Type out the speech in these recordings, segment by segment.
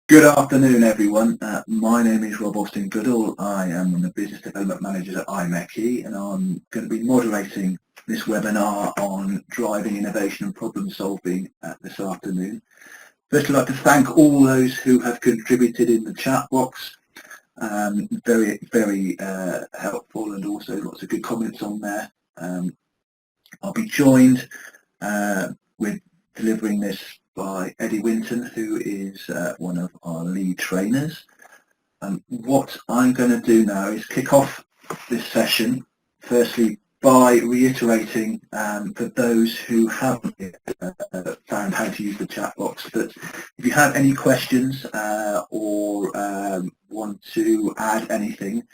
Good afternoon, everyone. My name is Rob Austin-Goodall. I am one of the Business Development Managers at IMechE, and I'm going to be moderating this webinar on driving innovation and problem solving this afternoon. First, I'd like to thank all those who have contributed in the chat box. Very helpful, and also lots of good comments on there. I'll be joined with delivering this by Eddie Winton, who is one of our lead trainers. What I'm going to do now is kick off this session, firstly by reiterating for those who haven't found how to use the chat box, that if you have any questions or want to add anything,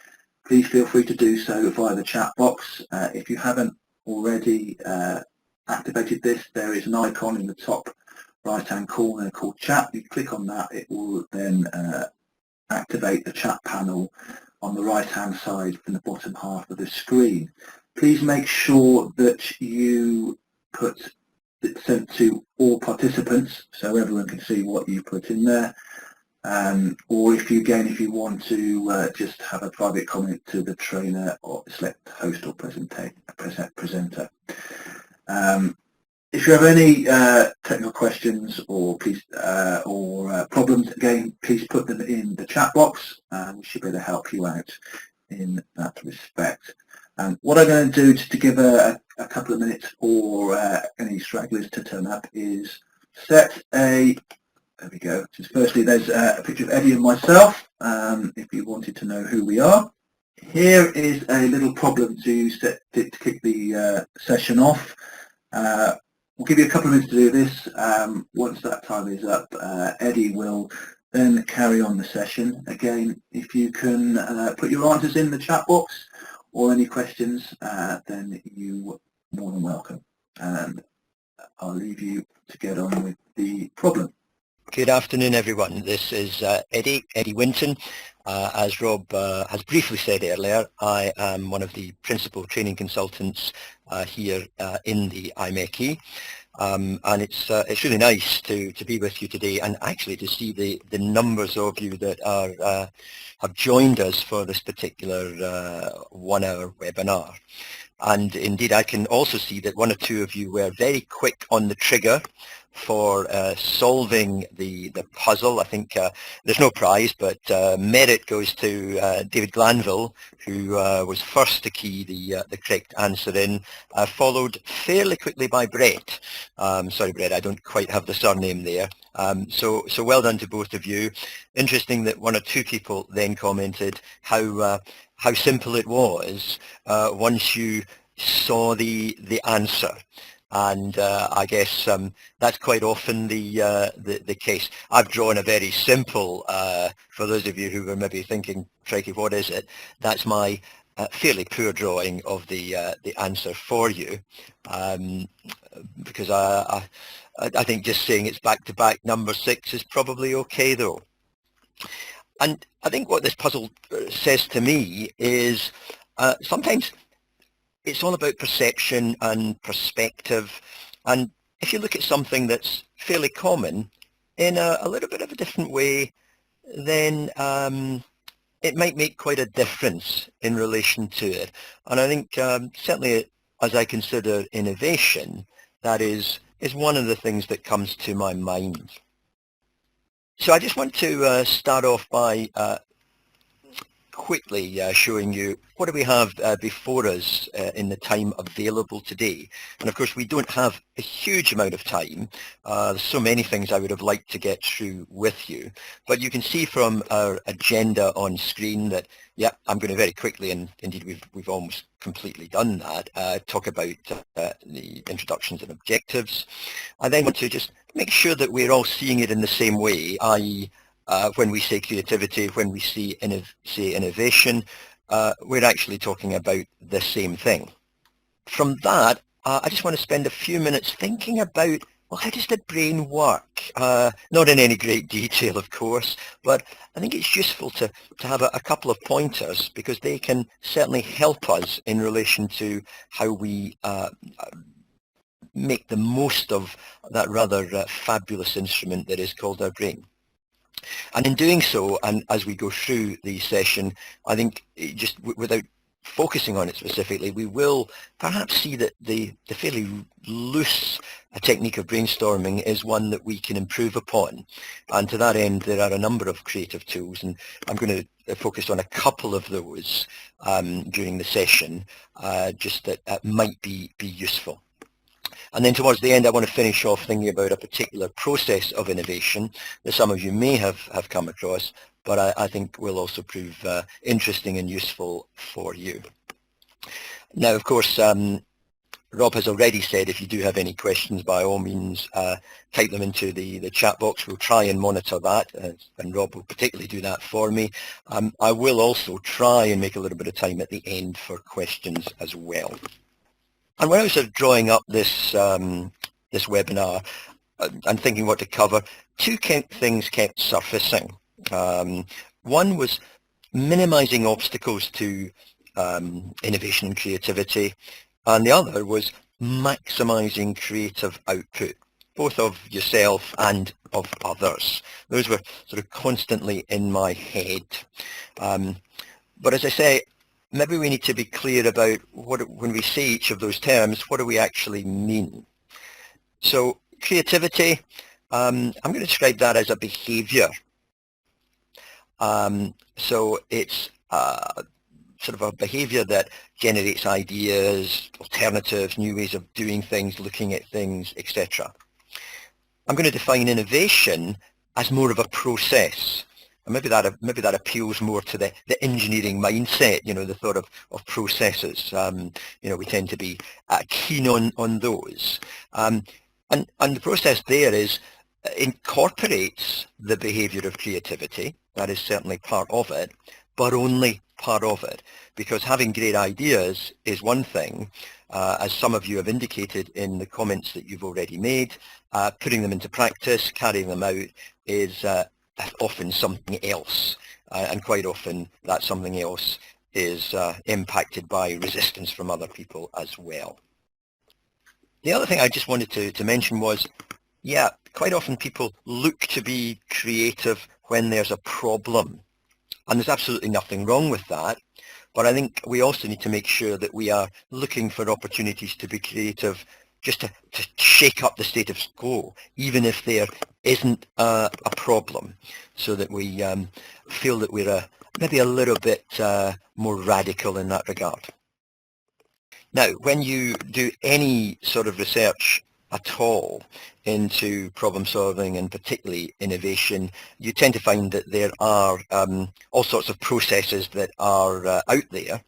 please feel free to do so via the chat box. If you haven't already activated this, there is an icon in the top right-hand corner called chat. You click on that, it will then activate the chat panel on the right-hand side in the bottom half of the screen. Please make sure that you put it sent to all participants so everyone can see what you put in there. Or if you want to just have a private comment to the trainer or select host or presenter. If you have any technical questions or problems, again, please put them in the chat box, and we should be able to help you out in that respect. What I'm going to do, just to give a couple of minutes for any stragglers to turn up, is set a, there we go, just firstly there's a picture of Eddie and myself, if you wanted to know who we are. Here is a little problem to kick the session off. We'll give you a couple of minutes to do this. Once that time is up, Eddie will then carry on the session. Again, if you can put your answers in the chat box or any questions, then you're more than welcome. And I'll leave you to get on with the problem. Good afternoon, everyone. This is Eddie Winton. As Rob has briefly said earlier, I am one of the principal training consultants here in the IMechE. And it's really nice to be with you today, and actually to see the numbers of you that are have joined us for this particular 1-hour webinar. And indeed, I can also see that one or two of you were very quick on the trigger for solving the puzzle. I think there's no prize, but merit goes to David Glanville, who was first to key the correct answer in, followed fairly quickly by Brett. Sorry, Brett, I don't quite have the surname there. So well done to both of you. Interesting that one or two people then commented how simple it was once you saw the answer. And I guess that's quite often the case. I've drawn a very simple, for those of you who were maybe thinking, crikey, what is it? That's my fairly poor drawing of the answer for you, because I think just saying it's back-to-back number 6 is probably okay, though. And I think what this puzzle says to me is sometimes it's all about perception and perspective, and if you look at something that's fairly common in a little bit of a different way, then it might make quite a difference in relation to it. And I think certainly as I consider innovation, that is one of the things that comes to my mind. So I just want to start off by quickly showing you what do we have before us in the time available today. And of course we don't have a huge amount of time. There's so many things I would have liked to get through with you, but you can see from our agenda on screen that I'm going to very quickly, and indeed we've almost completely done that, talk about the introductions and objectives. I then want to just make sure that we're all seeing it in the same way, i.e. When we say creativity, when we say innovation, we're actually talking about the same thing. From that, I just want to spend a few minutes thinking about, well, how does the brain work? Not in any great detail, of course, but I think it's useful to have a couple of pointers, because they can certainly help us in relation to how we make the most of that rather fabulous instrument that is called our brain. And in doing so, and as we go through the session, I think just without focusing on it specifically, we will perhaps see that the fairly loose technique of brainstorming is one that we can improve upon. And to that end, there are a number of creative tools, and I'm going to focus on a couple of those during the session, just that might be useful. And then towards the end, I want to finish off thinking about a particular process of innovation that some of you may have come across, but I think will also prove interesting and useful for you. Now, of course, Rob has already said if you do have any questions, by all means, type them into the chat box. We'll try and monitor that, and Rob will particularly do that for me. I will also try and make a little bit of time at the end for questions as well. And when I was sort of drawing up this this webinar and thinking what to cover, two things kept surfacing. One was minimizing obstacles to innovation and creativity, and the other was maximizing creative output, both of yourself and of others. Those were sort of constantly in my head. But as I say, maybe we need to be clear about when we say each of those terms, what do we actually mean? So creativity, I'm going to describe that as a behavior. So it's sort of a behavior that generates ideas, alternatives, new ways of doing things, looking at things, etc. I'm going to define innovation as more of a process. And maybe that appeals more to the engineering mindset, the thought of processes. We tend to be keen on those. And the process there incorporates the behavior of creativity. That is certainly part of it, but only part of it. Because having great ideas is one thing, as some of you have indicated in the comments that you've already made. Putting them into practice, carrying them out is often something else, and quite often that something else is impacted by resistance from other people as well. The other thing I just wanted to mention was, quite often people look to be creative when there's a problem, and there's absolutely nothing wrong with that, but I think we also need to make sure that we are looking for opportunities to be creative just to shake up the status quo, even if there isn't a problem, so that we feel that we're maybe a little bit more radical in that regard. Now, when you do any sort of research at all into problem solving and particularly innovation, you tend to find that there are all sorts of processes that are out there.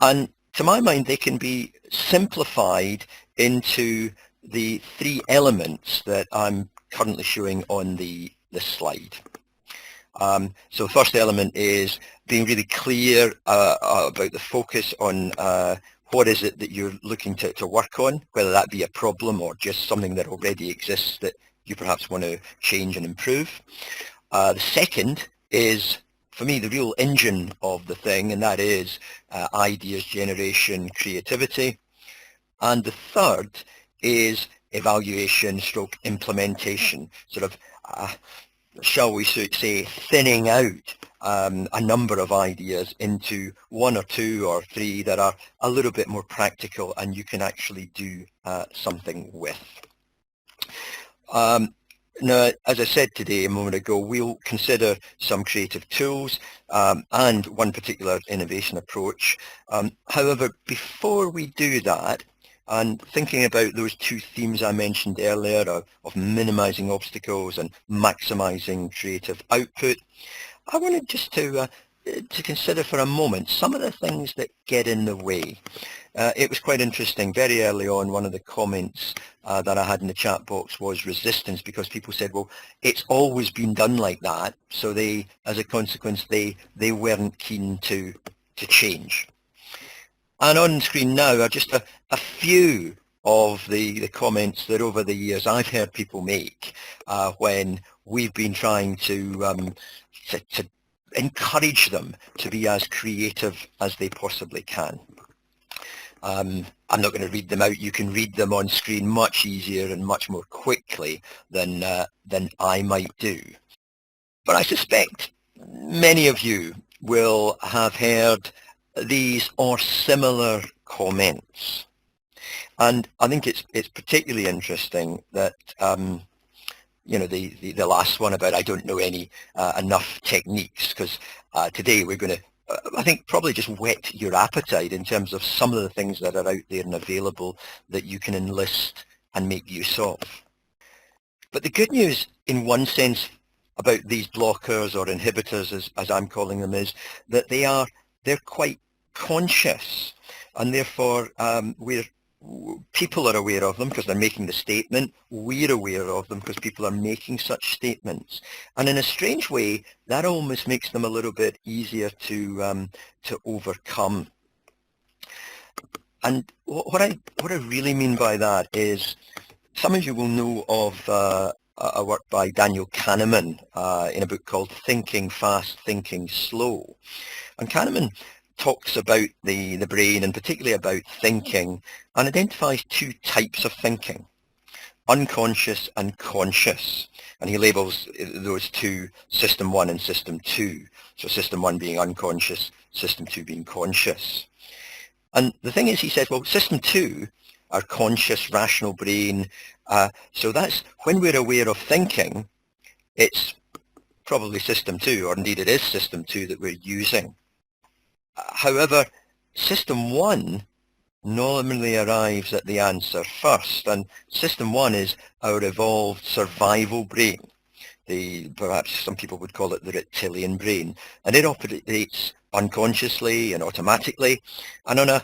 And to my mind, they can be simplified into the three elements that I'm currently showing on the slide. So the first element is being really clear about the focus on what is it that you're looking to work on, whether that be a problem or just something that already exists that you perhaps want to change and improve. The second is, for me, the real engine of the thing, and that is ideas generation, creativity. And the third is evaluation stroke implementation, sort of, shall we say, thinning out a number of ideas into one or two or three that are a little bit more practical and you can actually do something with. Now, as I said today a moment ago, we'll consider some creative tools and one particular innovation approach. However, before we do that, and thinking about those two themes I mentioned earlier of minimizing obstacles and maximizing creative output, I wanted just to consider for a moment some of the things that get in the way. It was quite interesting. Very early on, one of the comments that I had in the chat box was resistance, because people said, well, it's always been done like that. So they, as a consequence, they weren't keen to change. And on screen now are just a few of the comments that over the years I've heard people make when we've been trying to encourage them to be as creative as they possibly can. I'm not going to read them out. You can read them on screen much easier and much more quickly than I might do. But I suspect many of you will have heard these or similar comments. And I think it's particularly interesting that you know, the last one about I don't know any enough techniques, because today we're going to I think probably just whet your appetite in terms of some of the things that are out there and available that you can enlist and make use of. But the good news in one sense about these blockers or inhibitors, as I'm calling them, is that they're quite conscious, and therefore people are aware of them because they're making the statement. We're aware of them because people are making such statements. And in a strange way, that almost makes them a little bit easier to overcome. And what I really mean by that is, some of you will know of a work by Daniel Kahneman in a book called Thinking Fast, Thinking Slow. And Kahneman talks about the brain, and particularly about thinking, and identifies two types of thinking, unconscious and conscious. And he labels those two System 1 and System 2. So System 1 being unconscious, System 2 being conscious. And the thing is, he says, well, System 2, our conscious, rational brain, so that's when we're aware of thinking, it's probably System 2, or indeed it is System 2 that we're using. However, System 1 normally arrives at the answer first, and System 1 is our evolved survival brain. Perhaps some people would call it the reptilian brain, and it operates unconsciously and automatically, and on a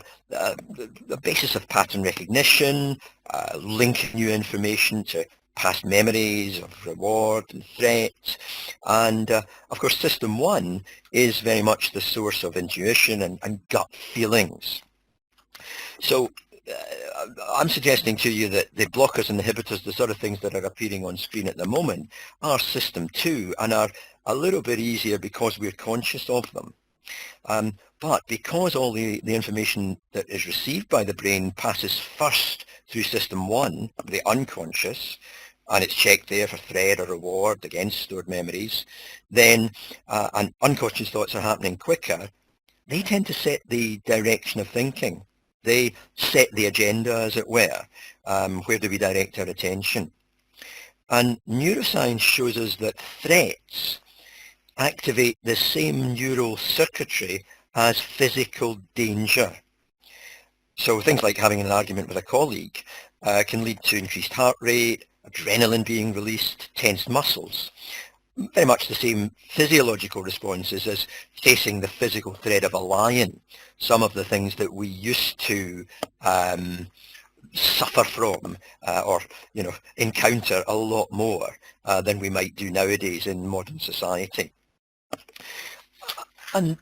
basis of pattern recognition, linking new information to past memories of reward and threat. And of course, System 1 is very much the source of intuition and gut feelings. So I'm suggesting to you that the blockers and inhibitors, the sort of things that are appearing on screen at the moment, are System 2 and are a little bit easier because we're conscious of them. But because all the information that is received by the brain passes first through System 1, the unconscious, and it's checked there for threat or reward against stored memories, then and unconscious thoughts are happening quicker, they tend to set the direction of thinking. They set the agenda, as it were. Where do we direct our attention? And neuroscience shows us that threats activate the same neural circuitry as physical danger. So things like having an argument with a colleague can lead to increased heart rate, adrenaline being released, tensed muscles. Very much the same physiological responses as facing the physical threat of a lion. Some of the things that we used to suffer from or encounter a lot more than we might do nowadays in modern society. And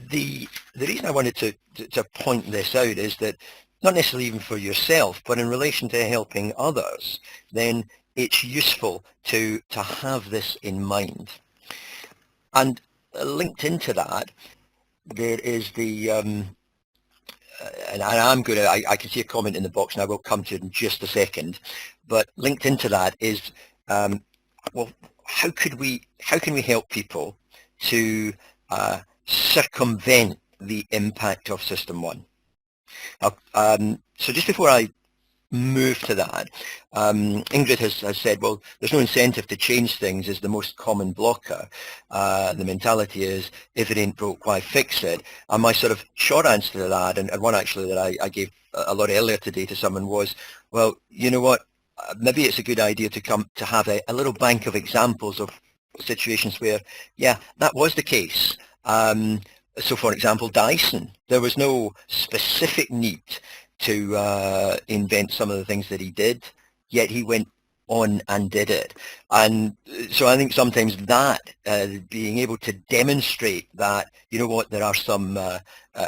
the reason I wanted to point this out is that, not necessarily even for yourself, but in relation to helping others, then it's useful to have this in mind. And linked into that, there is the, and I can see a comment in the box, and I will come to it in just a second, but linked into that is, well, how can we help people to circumvent the impact of System 1? So just before I move to that, Ingrid has said, well, there's no incentive to change things is the most common blocker. The mentality is, if it ain't broke, why fix it? And my sort of short answer to that, and one actually that I gave a lot earlier today to someone, was, well, you know what, maybe it's a good idea to have a little bank of examples of situations where, yeah, that was the case. So for example, Dyson, there was no specific need to invent some of the things that he did, yet he went on and did it. And so I think sometimes that, being able to demonstrate that, you know what, there are some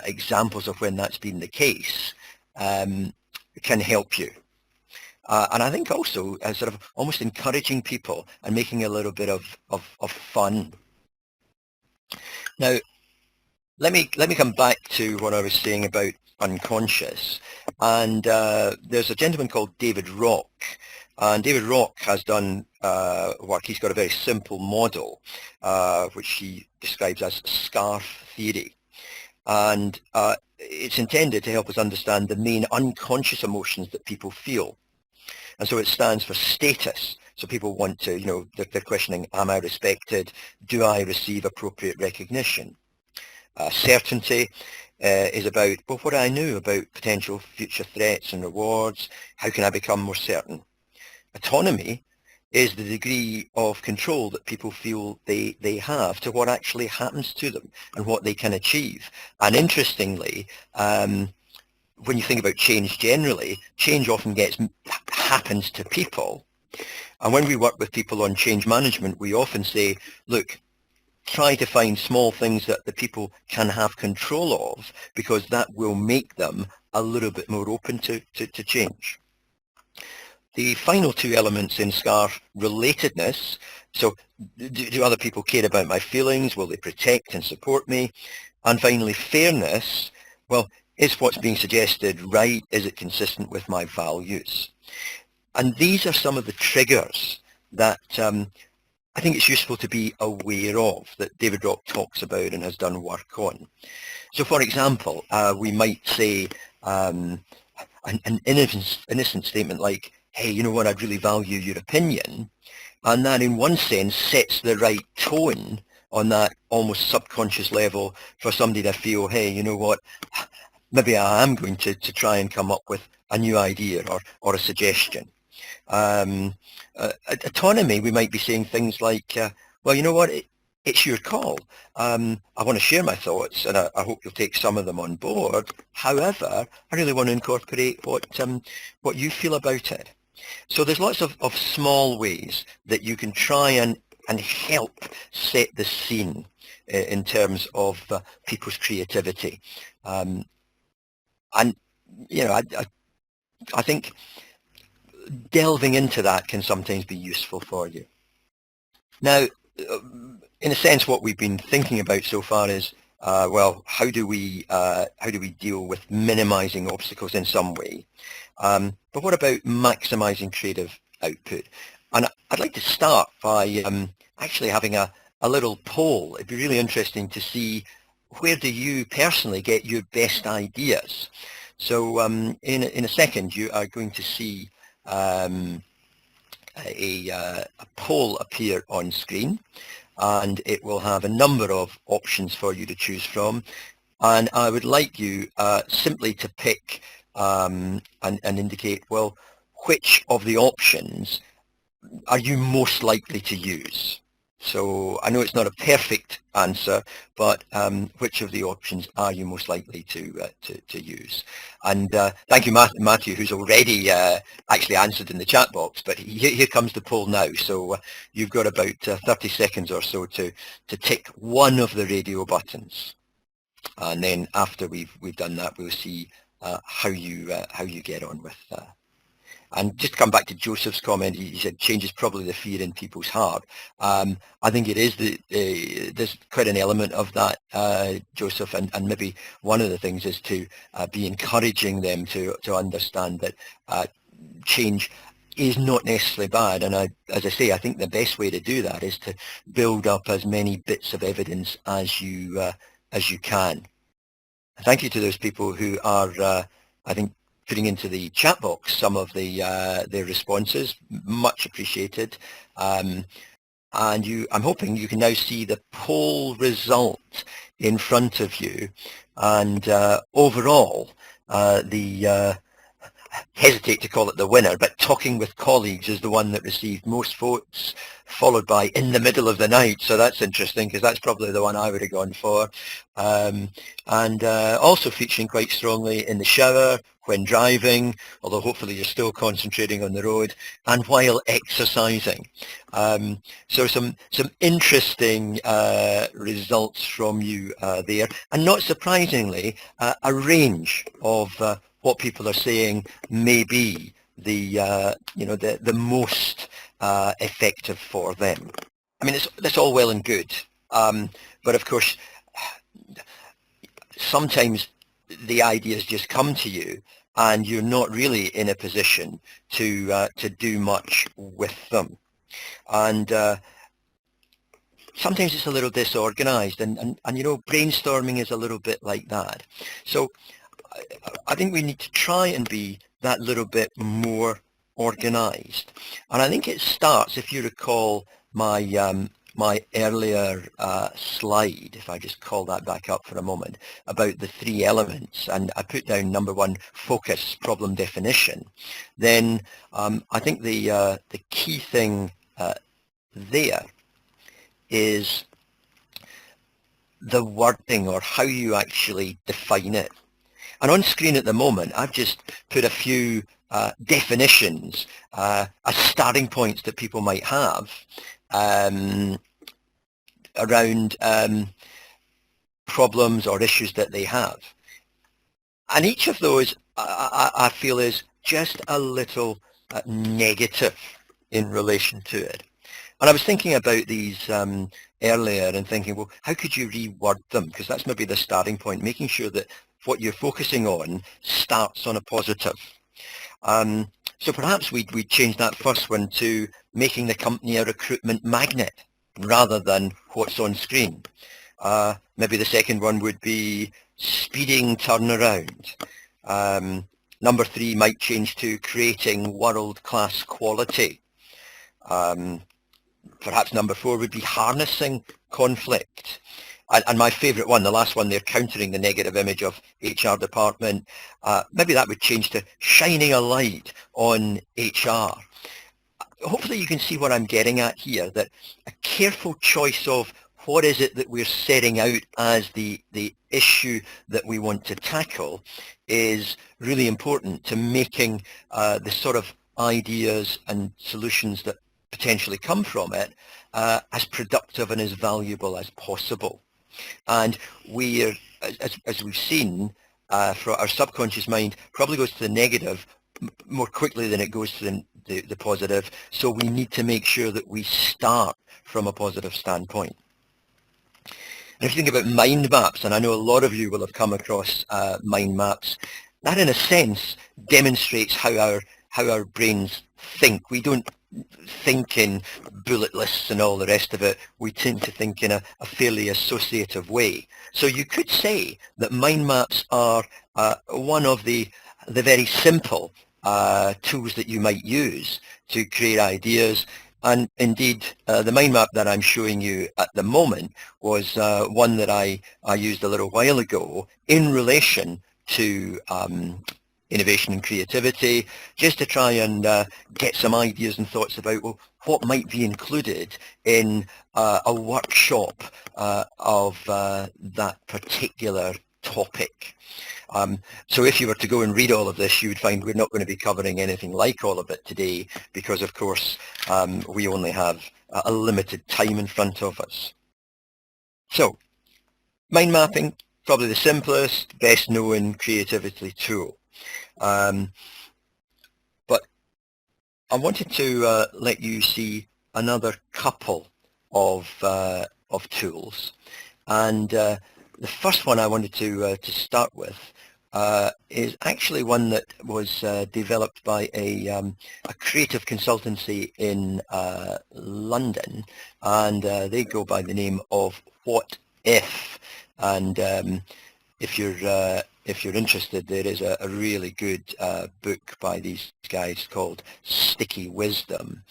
examples of when that's been the case, can help you. And I think also sort of almost encouraging people and making a little bit of fun. Now, let me come back to what I was saying about unconscious. And there's a gentleman called David Rock, and David Rock has done work, he's got a very simple model, which he describes as scarf theory. And it's intended to help us understand the main unconscious emotions that people feel. And so it stands for status. So people want to, they're questioning, am I respected? Do I receive appropriate recognition? Certainty is about, well, what do I know about potential future threats and rewards? How can I become more certain? Autonomy is the degree of control that people feel they have to what actually happens to them and what they can achieve. And interestingly, when you think about change generally, change often happens to people. And when we work with people on change management, we often say, look, try to find small things that the people can have control of, because that will make them a little bit more open to change. The final two elements in SCARF, relatedness, so do other people care about my feelings? Will they protect and support me? And finally, fairness, well, is what's being suggested right? Is it consistent with my values? And these are some of the triggers that I think it's useful to be aware of, that David Rock talks about and has done work on. So for example, we might say an innocent statement like, hey, you know what, I'd really value your opinion. And that in one sense sets the right tone on that almost subconscious level for somebody to feel, hey, you know what, maybe I am going to try and come up with a new idea or a suggestion. Autonomy, we might be saying things like, well, you know what, it's your call. I want to share my thoughts, and I hope you'll take some of them on board. However, I really want to incorporate what you feel about it. So there's lots of small ways that you can try and help set the scene in terms of people's creativity. And, I think delving into that can sometimes be useful for you. Now, in a sense, what we've been thinking about so far is, well, how do we deal with minimizing obstacles in some way? But what about maximizing creative output? And I'd like to start by actually having a little poll. It'd be really interesting to see, where do you personally get your best ideas? So in a second, you are going to see a poll appear on screen, and it will have a number of options for you to choose from. And I would like you simply to pick and indicate, well, which of the options are you most likely to use? So I know it's not a perfect answer, but which of the options are you most likely to use? And thank you, Matthew, who's already actually answered in the chat box. But here comes the poll now. So you've got about 30 seconds or so to tick one of the radio buttons, and then after we've done that, we'll see how you get on with that. And just to come back to Joseph's comment, he said change is probably the fear in people's heart. I think it is. There's quite an element of that, Joseph, and maybe one of the things is to be encouraging them to understand that change is not necessarily bad. And as I say, I think the best way to do that is to build up as many bits of evidence as you can. Thank you to those people who are, I think, putting into the chat box some of their responses. Much appreciated. And I'm hoping you can now see the poll result in front of you. And overall, hesitate to call it the winner, but talking with colleagues is the one that received most votes, followed by in the middle of the night. So that's interesting, because that's probably the one I would have gone for. And also featuring quite strongly in the shower, when driving, although hopefully you're still concentrating on the road, and while exercising. So some interesting results from you there, and not surprisingly, a range of what people are saying may be the most effective for them. I mean, that's all well and good, but of course, sometimes the ideas just come to you, and you're not really in a position to do much with them. And sometimes it's a little disorganized, and you know, brainstorming is a little bit like that. So I think we need to try and be that little bit more organized. And I think it starts, if you recall my earlier slide, if I just call that back up for a moment, about the three elements, and I put down number one, focus, problem definition, then I think the key thing there is the wording, or how you actually define it. And on screen at the moment, I've just put a few definitions as starting points that people might have around problems or issues that they have. And each of those, I feel, is just a little negative in relation to it. And I was thinking about these earlier and thinking, well, how could you reword them? Because that's maybe the starting point, making sure that what you're focusing on starts on a positive. So perhaps we'd change that first one to making the company a recruitment magnet rather than what's on screen. Maybe the second one would be speeding turnaround. Number three might change to creating world-class quality. Perhaps number four would be harnessing conflict. And my favourite one, the last one there, countering the negative image of HR department, maybe that would change to shining a light on HR. Hopefully you can see what I'm getting at here, that a careful choice of what is it that we're setting out as the issue that we want to tackle is really important to making the sort of ideas and solutions that potentially come from it as productive and as valuable as possible. And we're, as we've seen, for our subconscious mind probably goes to the negative more quickly than it goes to the positive. So we need to make sure that we start from a positive standpoint. And if you think about mind maps, and I know a lot of you will have come across mind maps, that in a sense demonstrates how our brains think. We don't think in bullet lists and all the rest of it. We tend to think in a fairly associative way. So you could say that mind maps are one of the very simple tools that you might use to create ideas. And indeed, the mind map that I'm showing you at the moment was one that I used a little while ago in relation to innovation and creativity, just to try and get some ideas and thoughts about, well, what might be included in a workshop of that particular topic. So if you were to go and read all of this, you would find we're not going to be covering anything like all of it today, because of course we only have a limited time in front of us. So mind mapping, probably the simplest, best known creativity tool. But I wanted to let you see another couple of tools, and the first one I wanted to start with is actually one that was developed by a creative consultancy in London, and they go by the name of What If. And if you're interested, there is a really good book by these guys called Sticky Wisdom,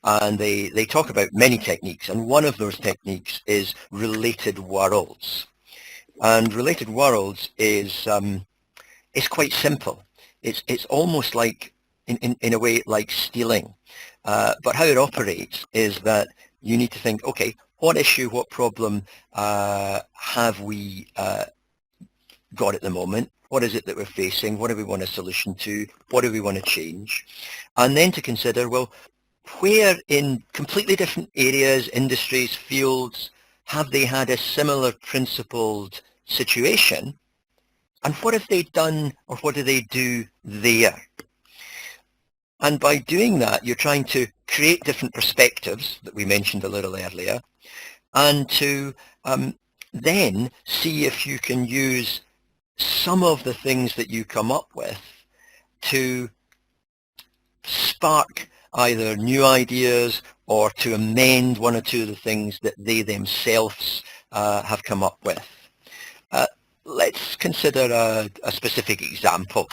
and they talk about many techniques, and one of those techniques is related worlds. And related worlds is quite simple. It's almost like in a way like stealing, but how it operates is that you need to think, okay, what issue, what problem have we got at the moment? What is it that we're facing? What do we want a solution to? What do we want to change? And then to consider, well, where in completely different areas, industries, fields, have they had a similar principled situation? And what have they done, or what do they do there? And by doing that, you're trying to create different perspectives that we mentioned a little earlier, and to then see if you can use some of the things that you come up with to spark either new ideas or to amend one or two of the things that they themselves have come up with. Let's consider a specific example.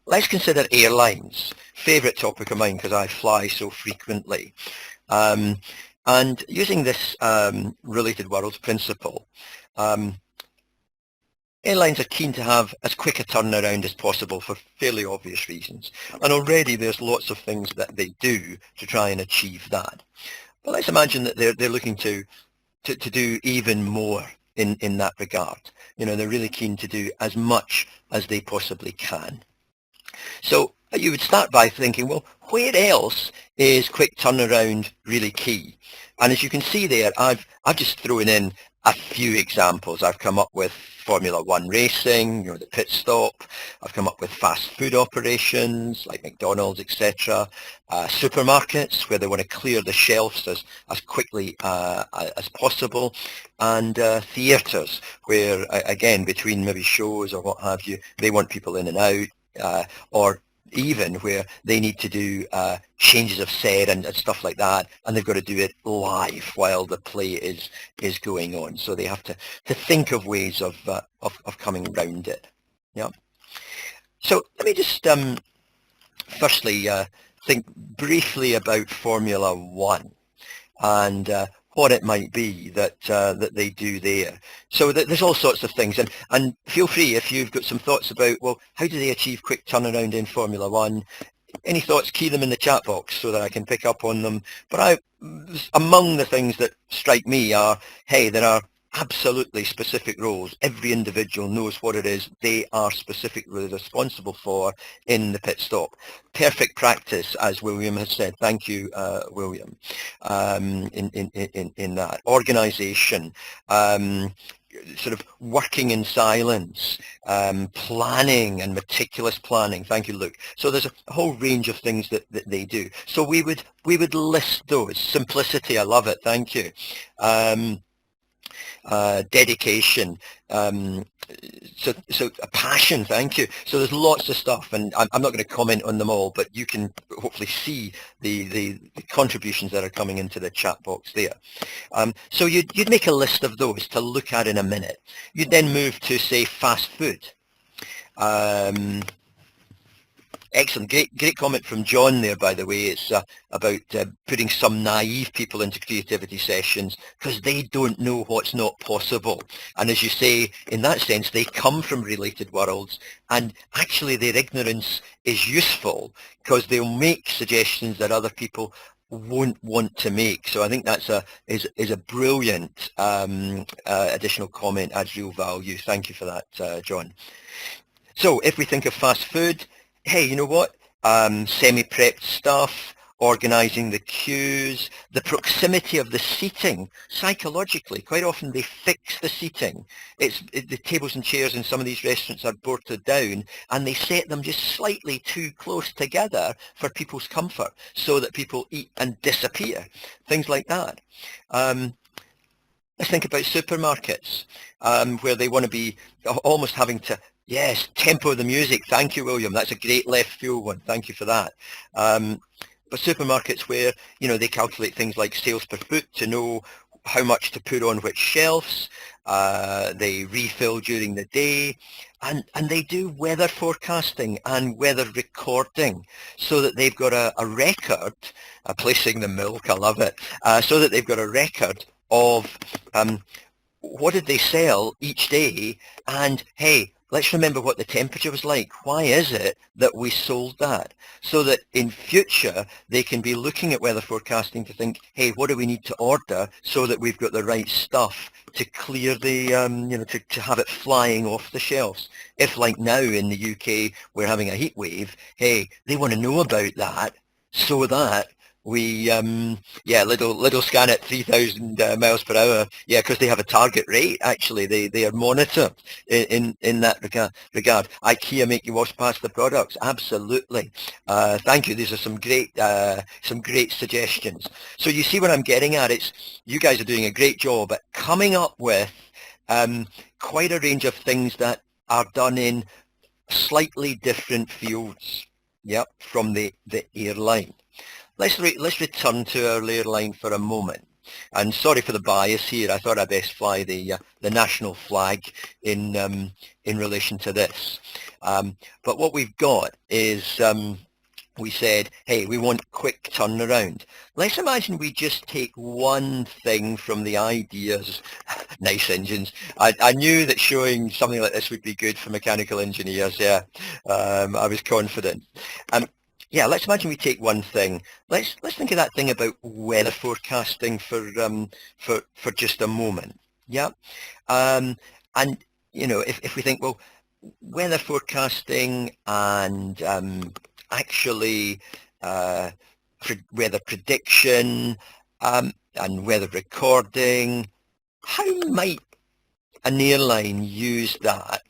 Let's consider airlines. Favourite topic of mine because I fly so frequently. And using this related worlds principle, airlines are keen to have as quick a turnaround as possible for fairly obvious reasons. And already there's lots of things that they do to try and achieve that. But let's imagine that they're looking to do even more in that regard. You know, they're really keen to do as much as they possibly can. So you would start by thinking, well, where else is quick turnaround really key? And as you can see there, I've just thrown in a few examples. I've come up with Formula One racing, you know, the pit stop. I've come up with fast food operations like McDonald's, etc. Supermarkets where they want to clear the shelves as quickly as possible, and theatres where, again, between maybe shows or what have you, they want people in and out, or even where they need to do changes of set and stuff like that, and they've got to do it live while the play is going on. So they have to think of ways of coming around it. Yeah. So let me just firstly think briefly about Formula One and what it might be that they do there. So there's all sorts of things, and feel free if you've got some thoughts about, well, how do they achieve quick turnaround in Formula One? Any thoughts, key them in the chat box so that I can pick up on them. But among the things that strike me are, hey, there are absolutely specific roles. Every individual knows what it is they are specifically responsible for in the pit stop. Perfect practice, as William has said. Thank you, William, in that. Organisation, sort of working in silence, planning and meticulous planning. Thank you, Luke. So there's a whole range of things that they do. So we would list those. Simplicity, I love it. Thank you. Dedication, so a passion, thank you. So there's lots of stuff, and I'm not going to comment on them all, but you can hopefully see the contributions that are coming into the chat box there. So you'd make a list of those to look at in a minute. You'd then move to, say, fast food. Excellent, great comment from John there, by the way. It's about putting some naive people into creativity sessions because they don't know what's not possible. And as you say, in that sense, they come from related worlds, and actually their ignorance is useful because they'll make suggestions that other people won't want to make. So I think that's is a brilliant additional comment, adds real value. Thank you for that, John. So if we think of fast food, hey, you know what? Semi-prepped stuff, organising the queues, the proximity of the seating. Psychologically, quite often they fix the seating. The tables and chairs in some of these restaurants are bolted down, and they set them just slightly too close together for people's comfort, so that people eat and disappear. Things like that. Let's think about supermarkets, where they want to be almost having to, yes, tempo the music. Thank you, William. That's a great left field one. Thank you for that. But supermarkets where, you know, they calculate things like sales per foot to know how much to put on which shelves. They refill during the day, and they do weather forecasting and weather recording so that they've got a record, placing the milk, I love it, so that they've got a record of what did they sell each day, and hey, let's remember what the temperature was like. Why is it that we sold that? So that in future they can be looking at weather forecasting to think, hey, what do we need to order so that we've got the right stuff to clear the, you know, to have it flying off the shelves. If like now in the UK we're having a heat wave, hey, they want to know about that so that we, yeah, little scan at 3,000 miles per hour. Yeah, because they have a target rate. Actually, they are monitored in that regard. IKEA make you wash past the products. Absolutely. Thank you. These are some great suggestions. So you see what I'm getting at. It's you guys are doing a great job at coming up with quite a range of things that are done in slightly different fields. Yep, from the airline. let's return to our layer line for a moment. And sorry for the bias here. I thought I'd best fly the national flag in relation to this. But what we've got is we said, hey, we want quick turnaround. Let's imagine we just take one thing from the ideas. Nice engines. I knew that showing something like this would be good for mechanical engineers. Yeah, I was confident. Yeah, let's imagine we take one thing. Let's think of that thing about weather forecasting for just a moment. Yeah, and you know, if we think, well, weather forecasting and actually weather prediction and weather recording, how might an airline use that?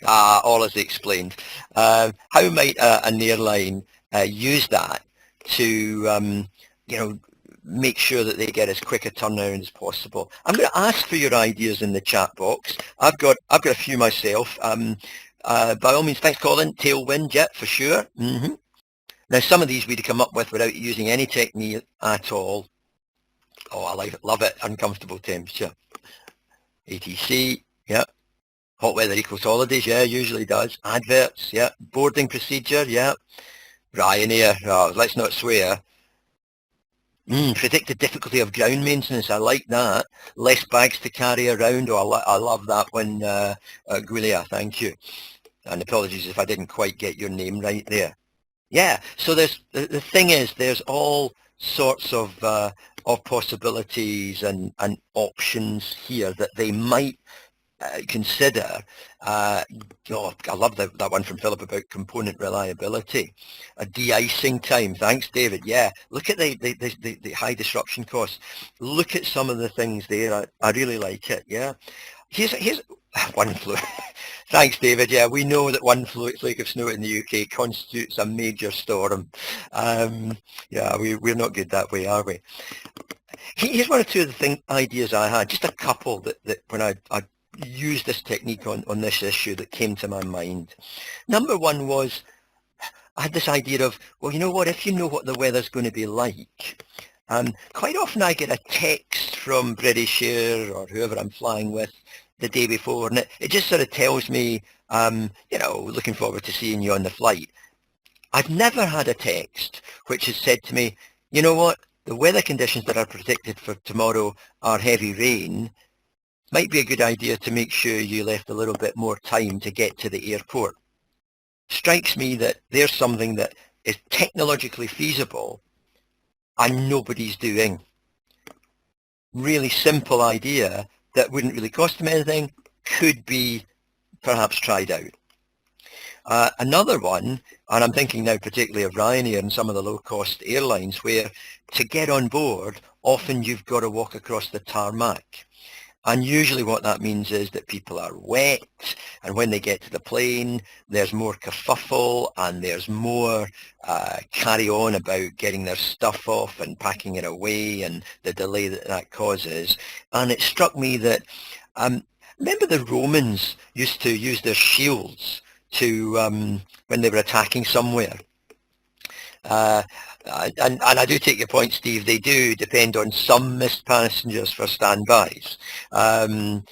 All as explained. How might an airline use that to, you know, make sure that they get as quick a turnaround as possible? I'm going to ask for your ideas in the chat box. I've got a few myself. By all means, thanks, Colin. Tailwind, yeah, for sure. Now, some of these we'd come up with without using any technique at all. Oh, I love it. Uncomfortable temperature. ATC, yeah. Hot weather equals holidays, yeah, usually does. Adverts, yeah. Boarding procedure, yeah. Ryanair, oh, let's not swear. Predict the difficulty of ground maintenance, I like that. Less bags to carry around, oh, I love that one, Guilia, thank you. And apologies if I didn't quite get your name right there. Yeah, so there's the thing is, there's all sorts of possibilities and options here that they might consider. Oh, I love that one from Philip about component reliability. A de-icing time. Thanks, David. Yeah, look at the high disruption costs. Look at some of the things there. I really like it. Yeah. Here's one flake. Thanks, David. Yeah, we know that one flake of snow in the UK constitutes a major storm. Yeah, we're not good that way, are we? Here's one or two of the ideas I had, just a couple that when I used this technique on this issue that came to my mind. Number one was, I had this idea of, well, you know what, if you know what the weather's going to be like, quite often I get a text from British Air or whoever I'm flying with the day before, and it just sort of tells me, you know, looking forward to seeing you on the flight. I've never had a text which has said to me, you know what, the weather conditions that are predicted for tomorrow are heavy rain. Might be a good idea to make sure you left a little bit more time to get to the airport. Strikes me that there's something that is technologically feasible and nobody's doing. Really simple idea that wouldn't really cost them anything, could be perhaps tried out. Another one, and I'm thinking now particularly of Ryanair and some of the low-cost airlines, where to get on board, often you've got to walk across the tarmac. And usually what that means is that people are wet, and when they get to the plane, there's more kerfuffle and there's more carry-on about getting their stuff off and packing it away and the delay that causes. And it struck me that, remember the Romans used to use their shields to when they were attacking somewhere? And I do take your point, Steve. They do depend on some missed passengers for standbys. But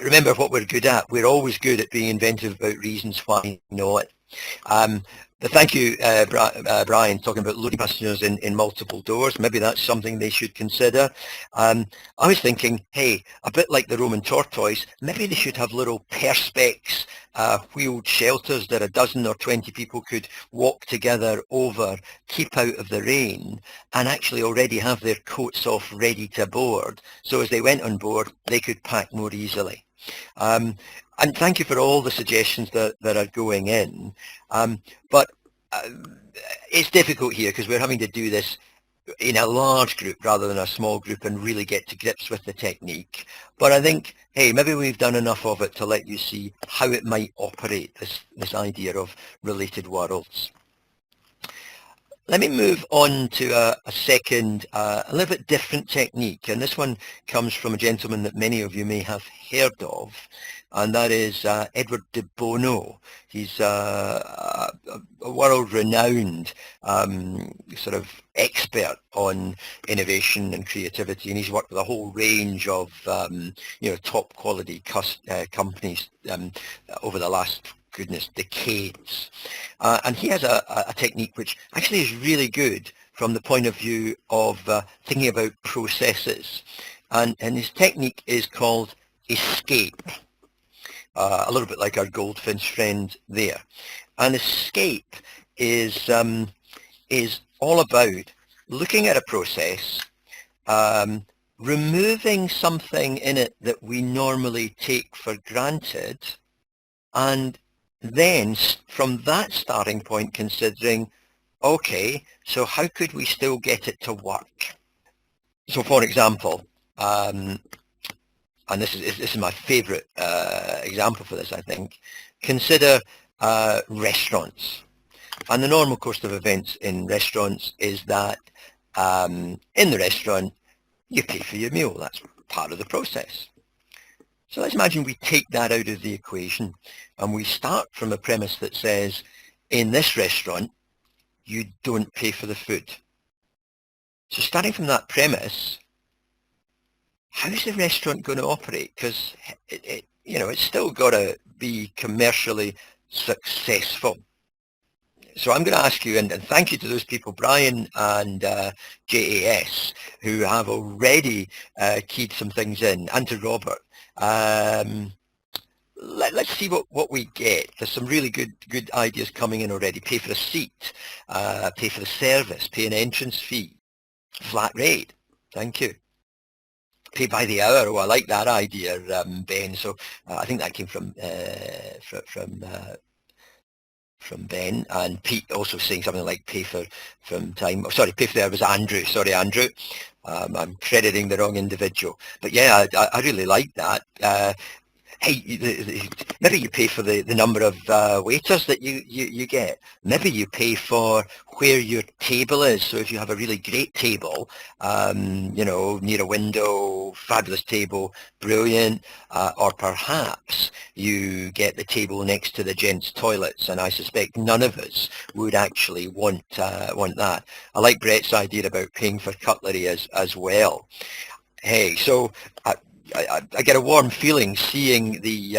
remember what we're good at. We're always good at being inventive about reasons why not. But thank you, Brian, talking about loading passengers in multiple doors. Maybe that's something they should consider. I was thinking, hey, a bit like the Roman tortoise, maybe they should have little perspex wheeled shelters that a dozen or 20 people could walk together over, keep out of the rain, and actually already have their coats off ready to board. So as they went on board, they could pack more easily. And thank you for all the suggestions that are going in. But it's difficult here because we're having to do this in a large group rather than a small group and really get to grips with the technique. But I think, hey, maybe we've done enough of it to let you see how it might operate, this idea of related worlds. Let me move on to a second, a little bit different technique, and this one comes from a gentleman that many of you may have heard of, and that is Edward de Bono. He's a world-renowned sort of expert on innovation and creativity, and he's worked with a whole range of top-quality companies over the last decades. And he has a technique which actually is really good from the point of view of thinking about processes. And his technique is called escape, a little bit like our goldfinch friend there. And escape is all about looking at a process, removing something in it that we normally take for granted, and then from that starting point considering, okay, so how could we still get it to work? So for example, and this is my favorite example for this, I think, consider restaurants. And the normal course of events in restaurants is that in the restaurant you pay for your meal. That's part of the process. So let's imagine we take that out of the equation and we start from a premise that says, in this restaurant, you don't pay for the food. So starting from that premise, how's the restaurant going to operate? Because it's still got to be commercially successful. So I'm going to ask you, and thank you to those people, Brian and JAS, who have already keyed some things in, and to Robert. Let's see what we get. There's some really good ideas coming in already. Pay for a seat, pay for the service, pay an entrance fee, flat rate. Thank you. Pay by the hour. Oh, I like that idea, Ben. So I think that came from Ben, and Pete also saying something like pay from time. Oh, sorry, pay for the hour was Andrew. Sorry, Andrew. I'm crediting the wrong individual. But yeah, I really like that. Hey, maybe you pay for the number of waiters that you get. Maybe you pay for where your table is. So if you have a really great table, near a window, fabulous table, brilliant, or perhaps you get the table next to the gents' toilets, and I suspect none of us would actually want that. I like Brett's idea about paying for cutlery as well. Hey, so I get a warm feeling seeing the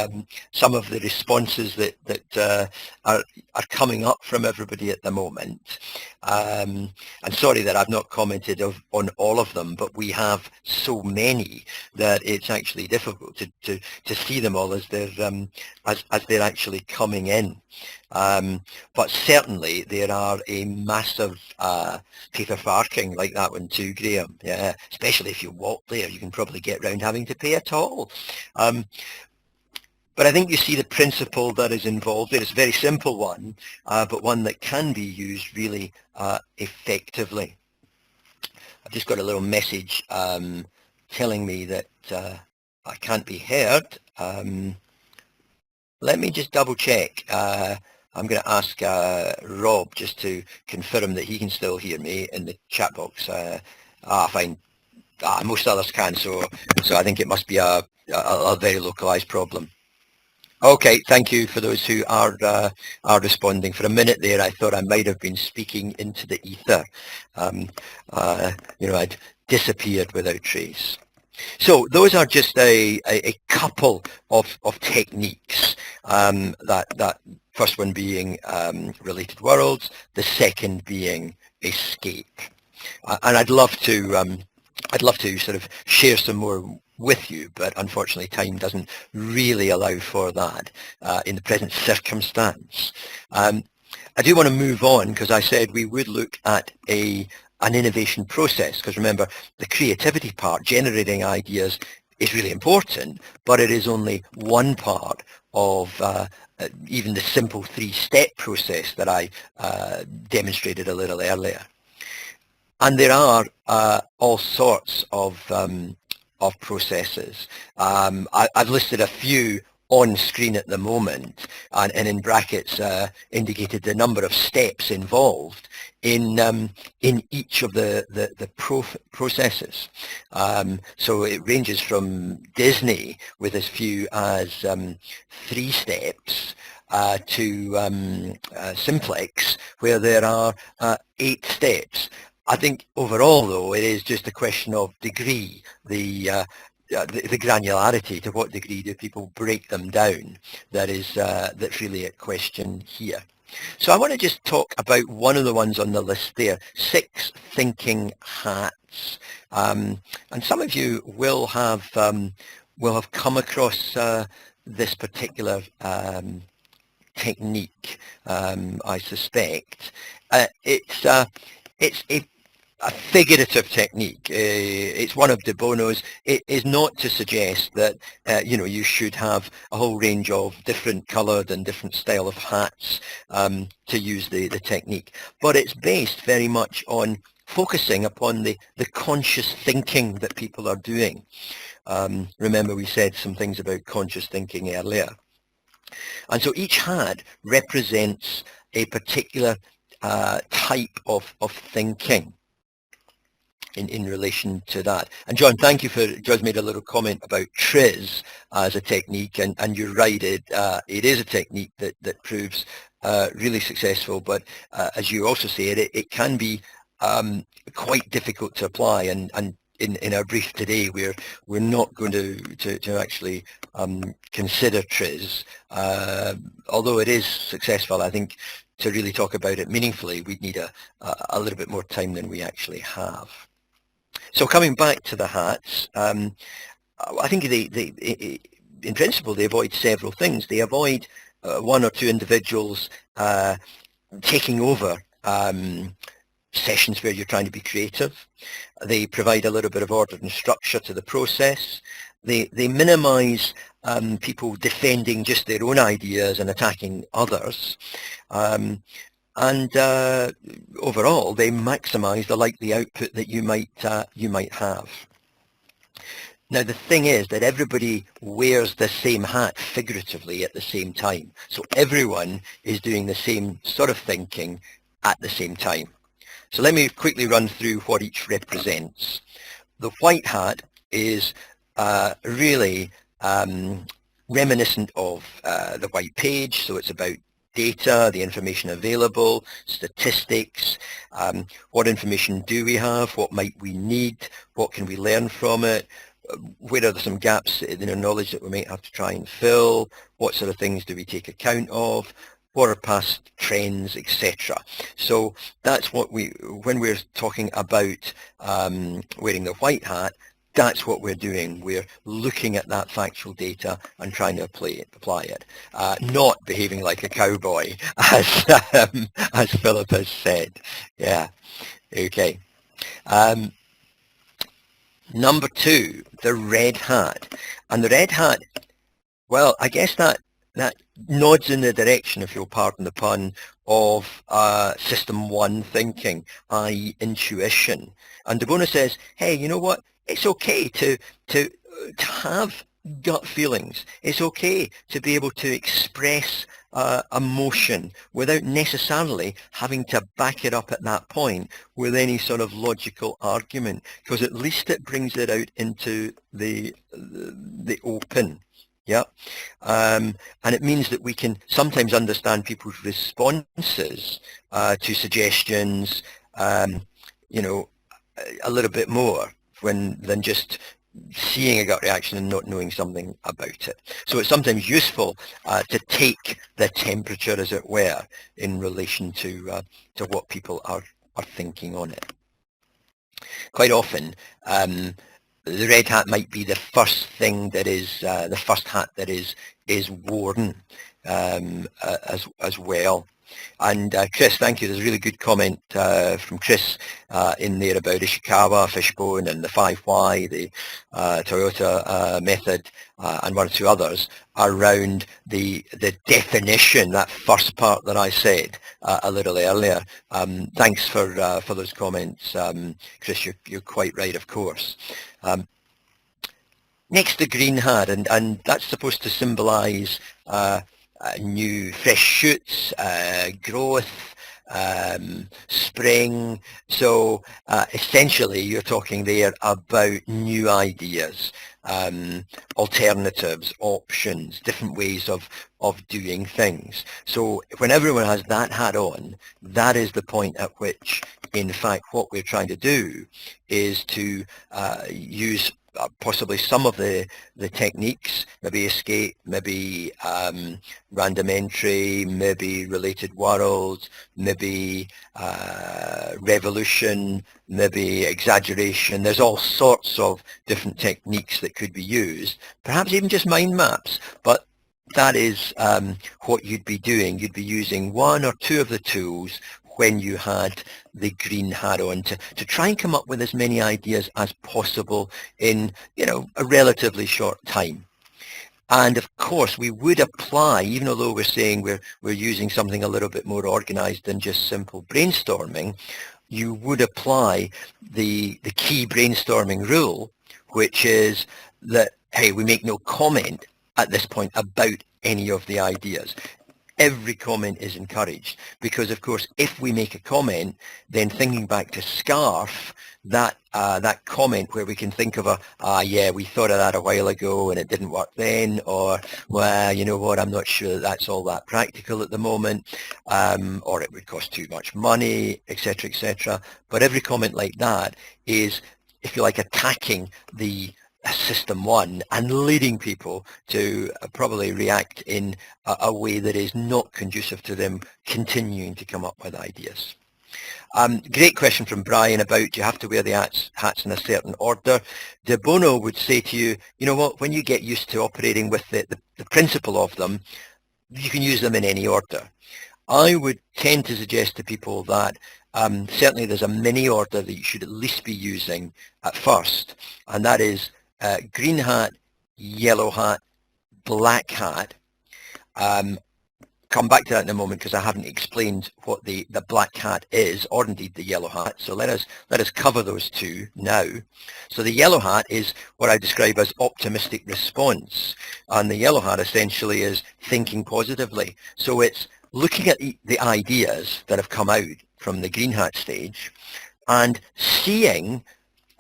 some of the responses that are coming up from everybody at the moment. And sorry that I've not commented on all of them, but we have so many that it's actually difficult to see them all as they're actually coming in. But certainly there are a massive pay for parking, like that one too, Graham. Yeah, especially if you walk there, you can probably get round having to pay at all. But I think you see the principle that is involved there. It's a very simple one, but one that can be used really effectively. I've just got a little message telling me that I can't be heard. Let me just double check. I'm going to ask Rob just to confirm that he can still hear me in the chat box. Fine. Most others can, so I think it must be a very localized problem. Okay, thank you for those who are responding. For a minute there, I thought I might have been speaking into the ether. I'd disappeared without trace. So those are just a couple of techniques. That first one being related worlds, the second being escape. And I'd love to sort of share some more with you, but unfortunately time doesn't really allow for that in the present circumstance. I do want to move on because I said we would look at an innovation process, because remember, the creativity part, generating ideas, is really important, but it is only one part of even the simple three-step process that I demonstrated a little earlier. And there are all sorts of processes. I've listed a few on screen at the moment, and in brackets indicated the number of steps involved in each of the processes. So it ranges from Disney with as few as 3 steps to Simplex, where there are 8 steps. I think overall, though, it is just a question of degree, the granularity. To what degree do people break them down? That's really at question here. So I want to just talk about one of the ones on the list there, 6 thinking hats. And some of you will have come across this particular technique, I suspect. It's a figurative technique. It's one of De Bono's. It is not to suggest that you should have a whole range of different coloured and different style of hats to use the technique, but it's based very much on focusing upon the conscious thinking that people are doing. Remember, we said some things about conscious thinking earlier. And so each hat represents a particular type of thinking in relation to that. And John, thank you John's made a little comment about TRIZ as a technique, and you're right, it is a technique that proves really successful, but as you also say, it can be quite difficult to apply, and in our brief today, we're not going to actually consider TRIZ. Although it is successful, I think to really talk about it meaningfully, we'd need a little bit more time than we actually have. So coming back to the hats, I think in principle they avoid several things. They avoid 1 or 2 individuals taking over sessions where you're trying to be creative. They provide a little bit of order and structure to the process. They minimise people defending just their own ideas and attacking others. And overall, they maximise the likely output that you might have. Now, the thing is that everybody wears the same hat figuratively at the same time. So everyone is doing the same sort of thinking at the same time. So let me quickly run through what each represents. The white hat is really reminiscent of the white page. So it's about data, the information available, statistics, what information do we have, what might we need, what can we learn from it, where are there some gaps in our knowledge that we might have to try and fill, what sort of things do we take account of, what are past trends, etc. So that's what when we're talking about wearing the white hat, that's what we're doing. We're looking at that factual data and trying to apply it, not behaving like a cowboy, as Philip has said. Yeah, okay. Number 2, the red hat. And the red hat, well, I guess that nods in the direction, if you'll pardon the pun, of system 1 thinking, i.e. intuition. And De Bono says, hey, you know what? It's okay to have gut feelings. It's okay to be able to express emotion without necessarily having to back it up at that point with any sort of logical argument, because at least it brings it out into the open. Yeah, and it means that we can sometimes understand people's responses to suggestions, you know, a little bit more than just seeing a gut reaction and not knowing something about it. So it's sometimes useful to take the temperature, as it were, in relation to what people are thinking on it. Quite often, the red hat might be the first thing that is the first hat that is worn as well. And Chris, thank you. There's a really good comment from Chris in there about Ishikawa, Fishbone, and the 5Y, the Toyota method, and 1 or 2 others around the definition, that first part that I said a little earlier. Thanks for those comments, Chris. You're quite right, of course. Next, the green hat, and that's supposed to symbolise new fresh shoots, growth, spring. So essentially you're talking there about new ideas, alternatives, options, different ways of doing things. So when everyone has that hat on, that is the point at which, in fact, what we're trying to do is to use possibly some of the techniques, maybe escape, maybe random entry, maybe related worlds, maybe revolution, maybe exaggeration. There's all sorts of different techniques that could be used, perhaps even just mind maps, but that is what you'd be doing. You'd be using one or two of the tools when you had the green hat on to try and come up with as many ideas as possible in, you know, a relatively short time. And of course, we would apply, even although we're saying we're using something a little bit more organized than just simple brainstorming, you would apply the key brainstorming rule, which is that, hey, we make no comment at this point about any of the ideas. Every comment is encouraged because, of course, if we make a comment, then thinking back to SCARF, that comment where we can think of yeah, we thought of that a while ago and it didn't work then, or, well, you know what, I'm not sure that's all that practical at the moment, or it would cost too much money, etc., etc. But every comment like that is, if you like, attacking the system one and leading people to probably react in a way that is not conducive to them continuing to come up with ideas. Great question from Brian about, do you have to wear the hats in a certain order? De Bono would say to you, you know what, when you get used to operating with the principle of them, you can use them in any order. I would tend to suggest to people that certainly there's a mini order that you should at least be using at first, and that is green hat, yellow hat, black hat. Come back to that in a moment because I haven't explained what the black hat is, or indeed the yellow hat. So let us cover those two now. So the yellow hat is what I describe as optimistic response, and the yellow hat essentially is thinking positively. So it's looking at the ideas that have come out from the green hat stage and seeing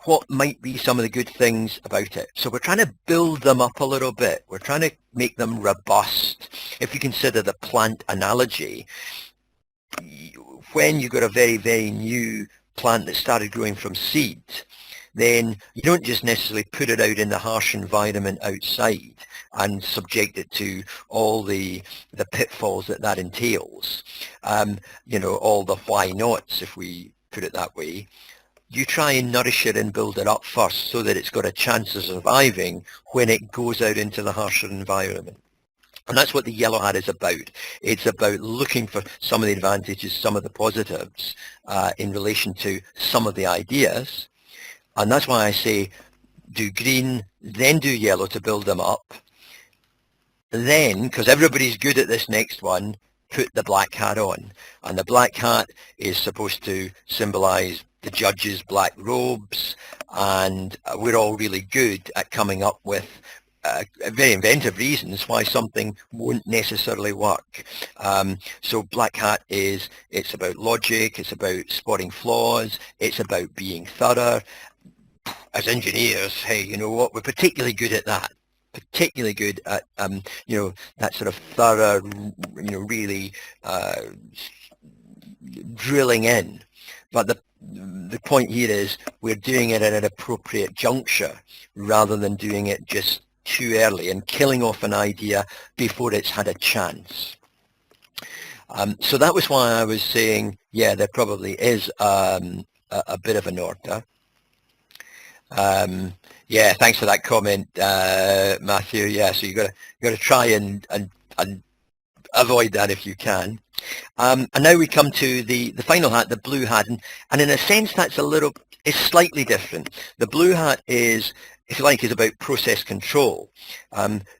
what might be some of the good things about it. So we're trying to build them up a little bit. We're trying to make them robust. If you consider the plant analogy, when you've got a very, very new plant that started growing from seed, then you don't just necessarily put it out in the harsh environment outside and subject it to all the pitfalls that entails. You know, all the why nots, if we put it that way. You try and nourish it and build it up first so that it's got a chance of surviving when it goes out into the harsher environment. And that's what the yellow hat is about. It's about looking for some of the advantages, some of the positives in relation to some of the ideas. And that's why I say do green, then do yellow to build them up. Then, because everybody's good at this next one, put the black hat on. And the black hat is supposed to symbolize the judges' black robes, and we're all really good at coming up with very inventive reasons why something won't necessarily work. So black hat it's about logic, it's about spotting flaws, it's about being thorough. As engineers, hey, you know what, we're particularly good at that. Particularly good at, you know, that sort of thorough, you know, really drilling in. But the point here is we're doing it at an appropriate juncture rather than doing it just too early and killing off an idea before it's had a chance. So that was why I was saying, yeah, there probably is a bit of an order. Yeah, thanks for that comment, Matthew. Yeah, so you got to try and avoid that if you can. And now we come to the final hat, the blue hat, and in a sense that's it's slightly different. The blue hat is, if you like, is about process control.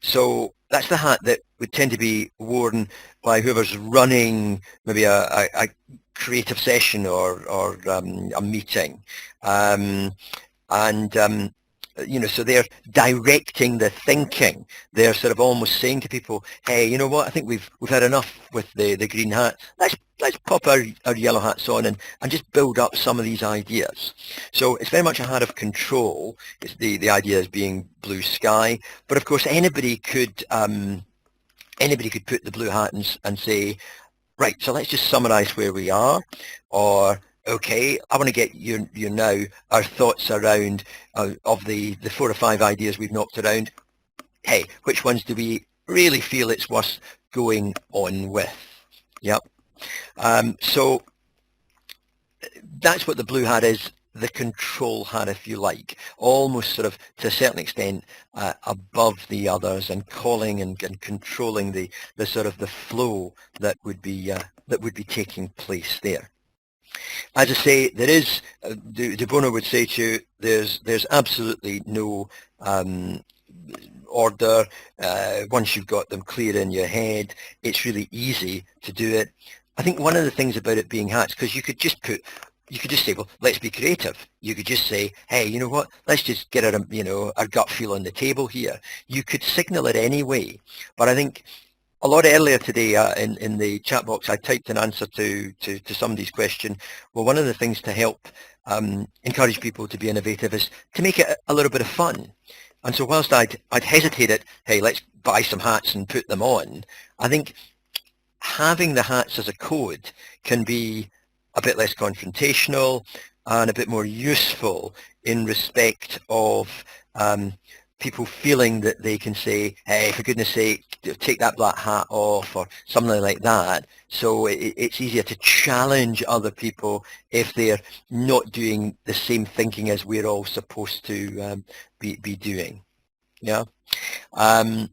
So that's the hat that would tend to be worn by whoever's running maybe a creative session or a meeting. And so they're directing the thinking. They're sort of almost saying to people, hey, you know what, I think we've had enough with the green hat. Let's pop our yellow hats on and just build up some of these ideas. So it's very much a hat of control. It's the idea is being blue sky, but of course anybody could put the blue hat and say, right, so let's just summarize where we are, or okay, I want to get your now our thoughts around of the 4 or 5 ideas we've knocked around. Hey, which ones do we really feel it's worth going on with? Yep. So that's what the blue hat is, the control hat, if you like, almost sort of to a certain extent above the others and calling and controlling the sort of the flow that would be taking place there. As I say, there is, De Bono would say to you, there's absolutely no order. Once you've got them clear in your head, it's really easy to do it. I think one of the things about it being hats, because you could just say, well, let's be creative. You could just say, hey, you know what, let's just get our gut feel on the table here. You could signal it anyway. But I think a lot earlier today in the chat box, I typed an answer to somebody's question. Well, one of the things to help encourage people to be innovative is to make it a little bit of fun. And so whilst I'd hesitated, hey, let's buy some hats and put them on, I think having the hats as a code can be a bit less confrontational and a bit more useful in respect of people feeling that they can say, hey, for goodness sake, take that black hat off or something like that. So it's easier to challenge other people if they're not doing the same thinking as we're all supposed to be doing. Yeah. I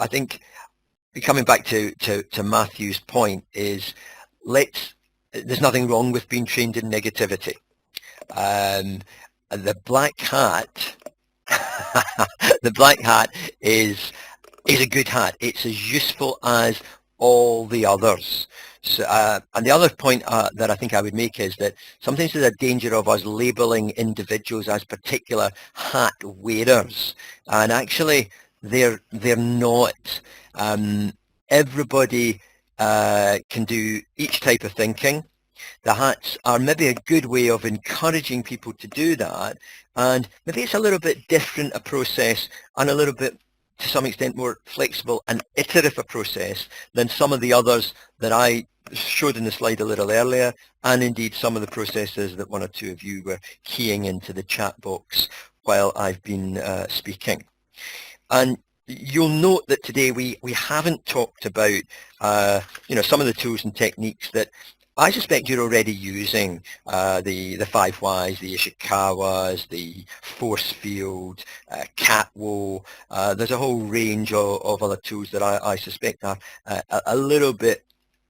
think coming back to Matthew's point is, there's nothing wrong with being trained in negativity. The black hat, the black hat is a good hat. It's as useful as all the others. So, and the other point that I think I would make is that sometimes there's a danger of us labeling individuals as particular hat wearers, and actually they're not. Everybody can do each type of thinking. The hats are maybe a good way of encouraging people to do that, and maybe it's a little bit different a process and a little bit, to some extent, more flexible and iterative a process than some of the others that I showed in the slide a little earlier, and indeed some of the processes that one or two of you were keying into the chat box while I've been speaking. And you'll note that today we haven't talked about some of the tools and techniques that I suspect you're already using, the 5 whys, the Ishikawas, the force field, Catwo. There's a whole range of other tools that I suspect are a little bit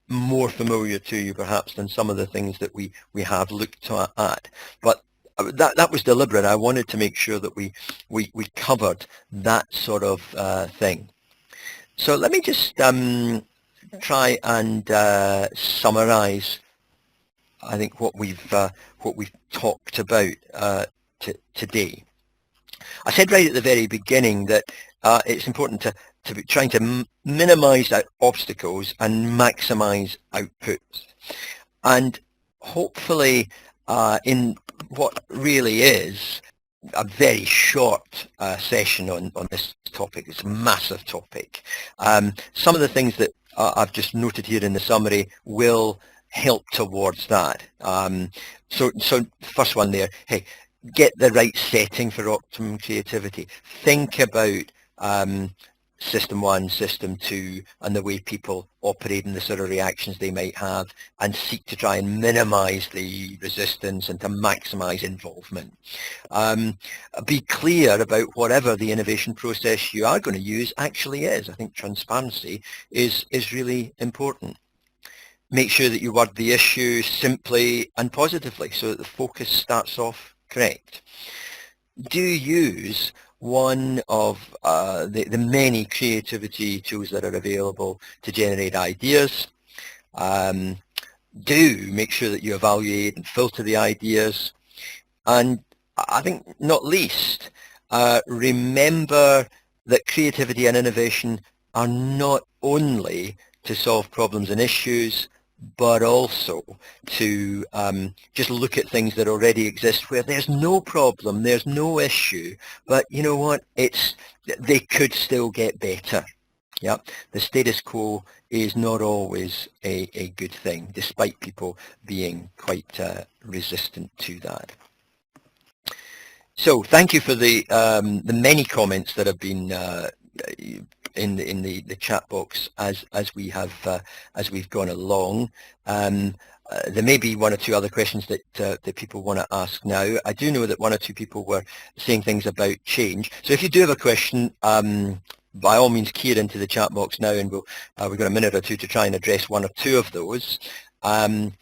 more familiar to you perhaps than some of the things that we have looked at. But that was deliberate. I wanted to make sure that we covered that sort of thing. So let me just try and summarize, I think, what we've talked about today. I said right at the very beginning that it's important to be trying to minimize obstacles and maximize outputs, and hopefully in what really is a very short session on this topic. It's a massive topic. Some of the things that I've just noted here in the summary will help towards that. So first one there, hey, get the right setting for optimum creativity. Think about system 1, system 2, and the way people operate and the sort of reactions they might have, and seek to try and minimize the resistance and to maximize involvement. Be clear about whatever the innovation process you are going to use actually is. I think transparency is really important. Make sure that you word the issue simply and positively so that the focus starts off correct. Do use one of the many creativity tools that are available to generate ideas. do make sure that you evaluate and filter the ideas. And I think not least, remember that creativity and innovation are not only to solve problems and issues, but also to just look at things that already exist where there's no problem, there's no issue, but you know what, they could still get better. Yeah, the status quo is not always a good thing, despite people being quite resistant to that. So thank you for the many comments that have been in the chat box as we've gone along. There may be one or two other questions that people want to ask now. I do know that one or two people were saying things about change. So if you do have a question, by all means key it into the chat box now, and we've got a minute or two to try and address one or two of those. Ramon,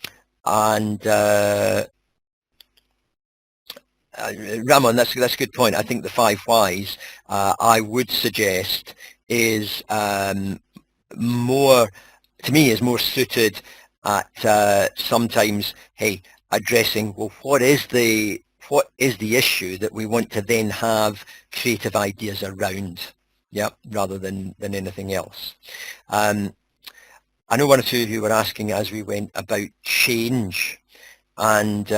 that's a good point. I think the 5 whys I would suggest is more suited at sometimes, hey, addressing, well, what is the issue that we want to then have creative ideas around, yeah, rather than anything else. I know one or two of you were asking as we went about change. And,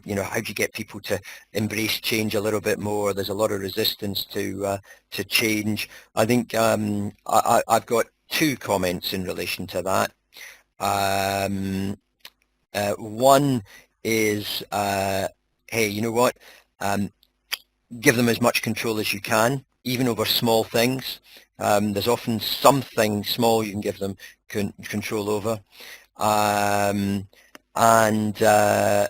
you know, how do you get people to embrace change a little bit more? There's a lot of resistance to change. I think I've got 2 comments in relation to that. One is, hey, you know what? Give them as much control as you can, even over small things. There's often something small you can give them control over. And the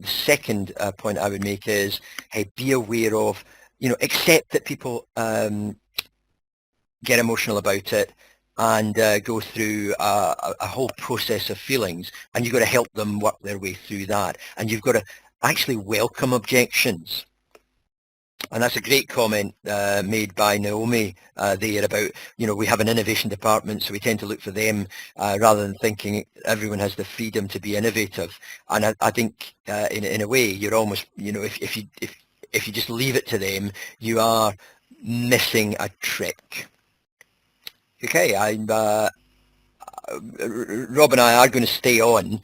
second point I would make is, hey, be aware of, you know, accept that people get emotional about it and go through a whole process of feelings, and you've got to help them work their way through that. And you've got to actually welcome objections. And that's a great comment made by Naomi there about, you know, we have an innovation department, so we tend to look for them rather than thinking everyone has the freedom to be innovative. And I think in a way, you're almost, you know, if you just leave it to them, you are missing a trick. Okay, Rob and I are going to stay on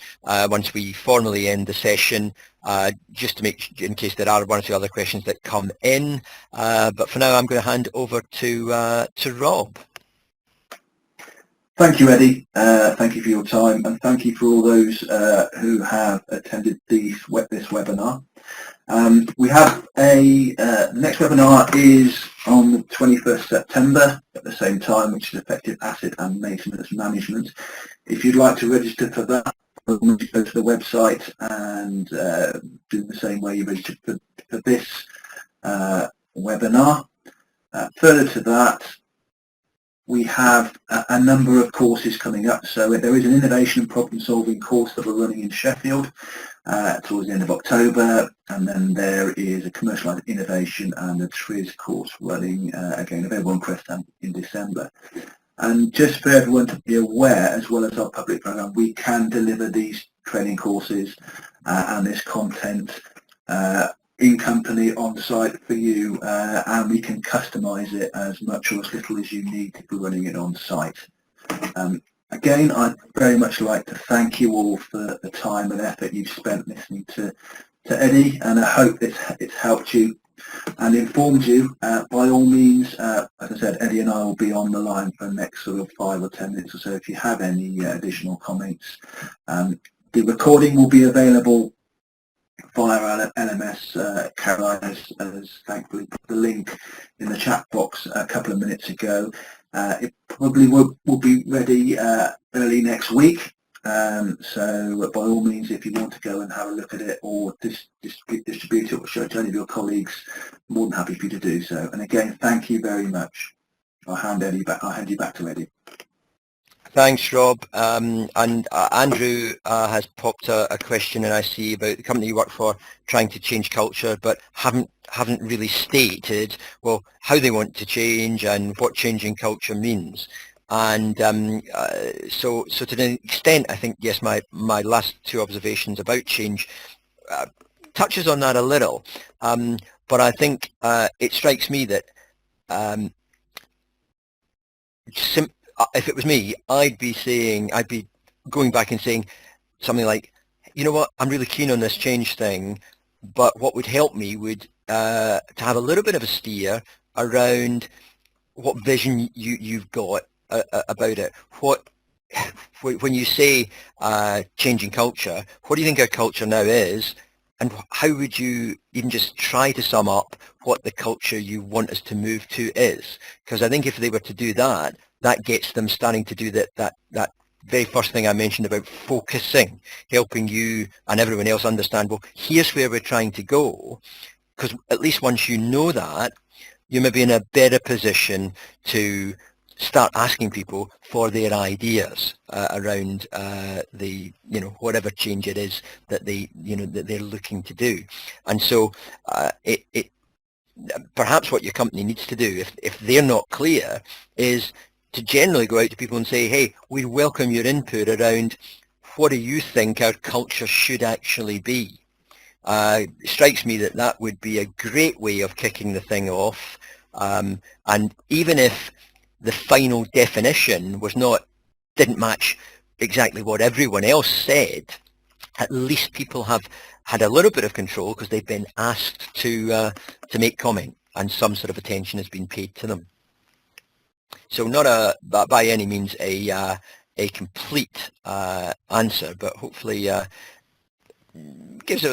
once we formally end the session, just to make, in case there are one or two other questions that come in. But for now, I'm going to hand over to Rob. Thank you, Eddie. Thank you for your time, and thank you for all those who have attended this webinar. We have the next webinar is on the 21st September at the same time, which is effective asset and maintenance management. If you'd like to register for that, go to the website and do the same way you registered for this webinar. Further to that, we have a number of courses coming up. So there is an innovation and problem solving course that we're running in Sheffield towards the end of October, and then there is a commercialised innovation and a TRIZ course running again available on Crestham in December. And just for everyone to be aware, as well as our public programme, we can deliver these training courses and this content in company on site for you, and we can customise it as much or as little as you need to be running it on site. Again, I'd very much like to thank you all for the time and effort you've spent listening to Eddie, and I hope it's helped you and informed you. By all means, as I said, Eddie and I will be on the line for the next sort of 5 or 10 minutes or so if you have any additional comments. The recording will be available via our LMS. Caroline has thankfully put the link in the chat box a couple of minutes ago. It probably will be ready early next week. So by all means, if you want to go and have a look at it or distribute it or show it to any of your colleagues, I'm more than happy for you to do so. And again, thank you very much. I'll hand you back to Eddie. Thanks, Rob. And Andrew has popped a question, and I see about the company you work for trying to change culture, but haven't really stated, well, how they want to change and what changing culture means. And so to an extent, I think, yes, my last two observations about change touches on that a little. But I think it strikes me that if it was me, I'd be going back and saying something like, you know what, I'm really keen on this change thing, but what would help me would to have a little bit of a steer around what vision you've got about it. When you say changing culture, what do you think our culture now is, and how would you even just try to sum up what the culture you want us to move to is? Because I think if they were to do that, that gets them starting to do that very first thing I mentioned about focusing, helping you and everyone else understand, well, here's where we're trying to go. Because at least once you know that, you may be in a better position to start asking people for their ideas around the, whatever change it is that that they're looking to do. And so it perhaps what your company needs to do, if they're not clear, is to generally go out to people and say, hey, we welcome your input around what do you think our culture should actually be. It strikes me that that would be a great way of kicking the thing off. And even if the final definition didn't match exactly what everyone else said, at least people have had a little bit of control because they've been asked to make comment, and some sort of attention has been paid to them. So not by any means a complete answer, but hopefully gives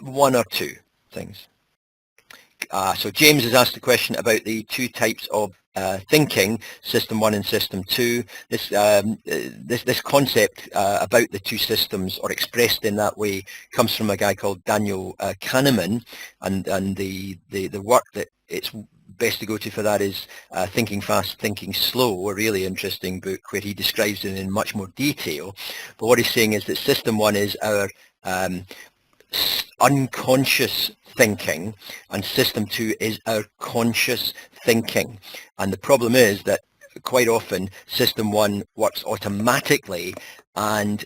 one or two things. So James has asked a question about the two types of thinking, System 1 and System 2. This concept about the two systems, or expressed in that way, comes from a guy called Daniel Kahneman, and the work that it's best to go to for that is Thinking Fast, Thinking Slow, a really interesting book where he describes it in much more detail. But what he's saying is that System 1 is our unconscious thinking, and System 2 is our conscious thinking. And the problem is that quite often System 1 works automatically, and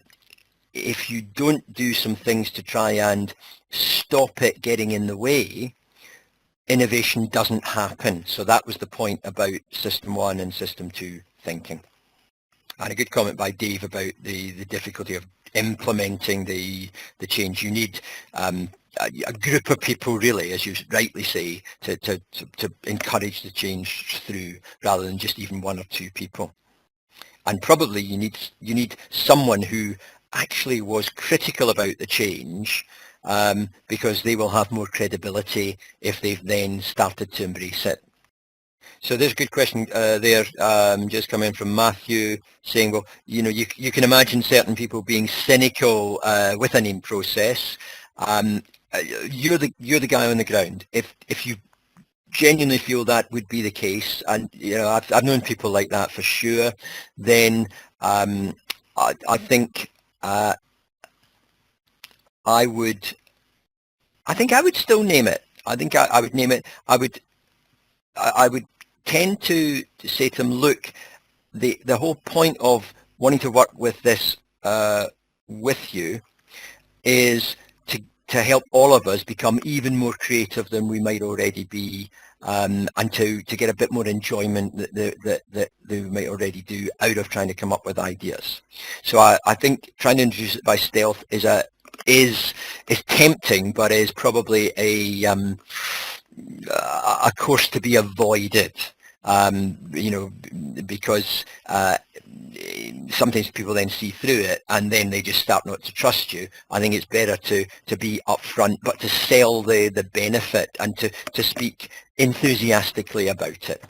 if you don't do some things to try and stop it getting in the way, innovation doesn't happen. So that was the point about System 1 and System 2 thinking. And a good comment by Dave about the difficulty of implementing the change. You need a group of people, really, as you rightly say, to encourage the change through, rather than just even one or two people. And probably you need someone who actually was critical about the change, because they will have more credibility if they've then started to embrace it. So there's a good question there, just coming from Matthew, saying, well, you can imagine certain people being cynical with a name process. You're the guy on the ground. If you genuinely feel that would be the case, and I've known people like that for sure, then I think I would still name it. I think I would name it. I would tend to say to them, look, the whole point of wanting to work with this with you is to help all of us become even more creative than we might already be, and to get a bit more enjoyment that we might already do out of trying to come up with ideas. So I think trying to introduce it by stealth is tempting, but is probably a course to be avoided, because sometimes people then see through it and then they just start not to trust you. I think it's better to be upfront, but to sell the benefit and to speak enthusiastically about it.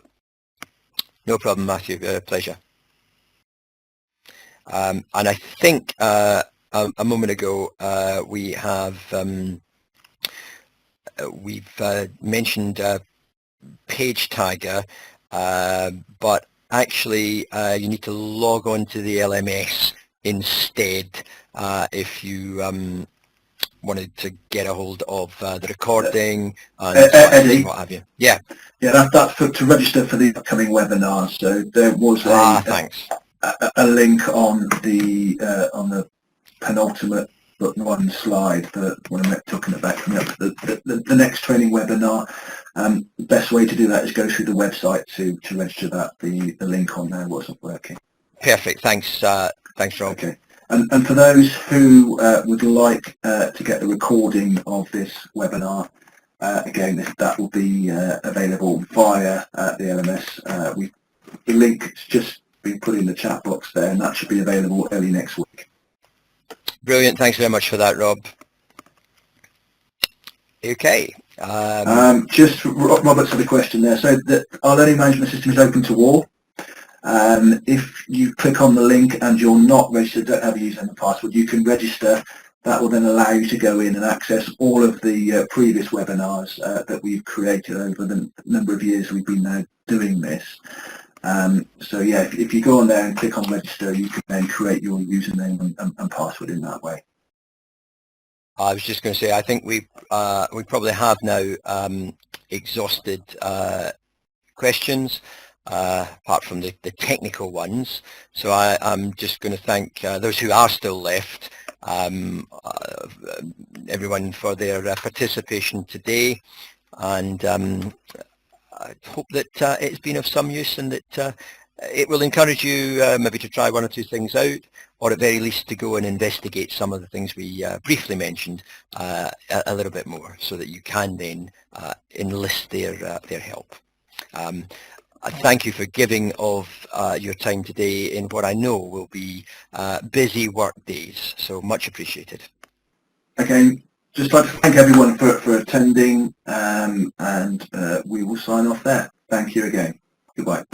No problem, Matthew. Pleasure. And I think a moment ago we've mentioned page tagger, but actually you need to log on to the LMS instead if you wanted to get a hold of the recording and Eddie, what have you. Yeah. Yeah, that's to register for the upcoming webinar. So there was Thanks. a link on the penultimate but one slide for when I'm talking about coming up to the next training webinar. The best way to do that is go through the website to register that. The link on there wasn't working. Perfect. Thanks, thanks, Rob. Okay. And for those who would like to get the recording of this webinar, again, that will be available via the LMS. The link has just been put in the chat box there, and that should be available early next week. Brilliant. Thanks very much for that, Rob. Okay. Just Robert's had a question there. So our learning management system is open to all. If you click on the link and you're not registered, don't have a username and password, you can register. That will then allow you to go in and access all of the previous webinars that we've created over the number of years we've been now doing this. So yeah, if you go on there and click on register, you can then create your username and password in that way. I was just going to say, I think we probably have now exhausted questions, apart from the technical ones. So I'm just going to thank those who are still left, everyone for their participation today, and I hope that it's been of some use and that it will encourage you maybe to try one or two things out, or at very least to go and investigate some of the things we briefly mentioned a little bit more, so that you can then enlist their help. I thank you for giving of your time today in what I know will be busy work days, so much appreciated. Okay, just like to thank everyone for attending, and we will sign off there. Thank you again. Goodbye.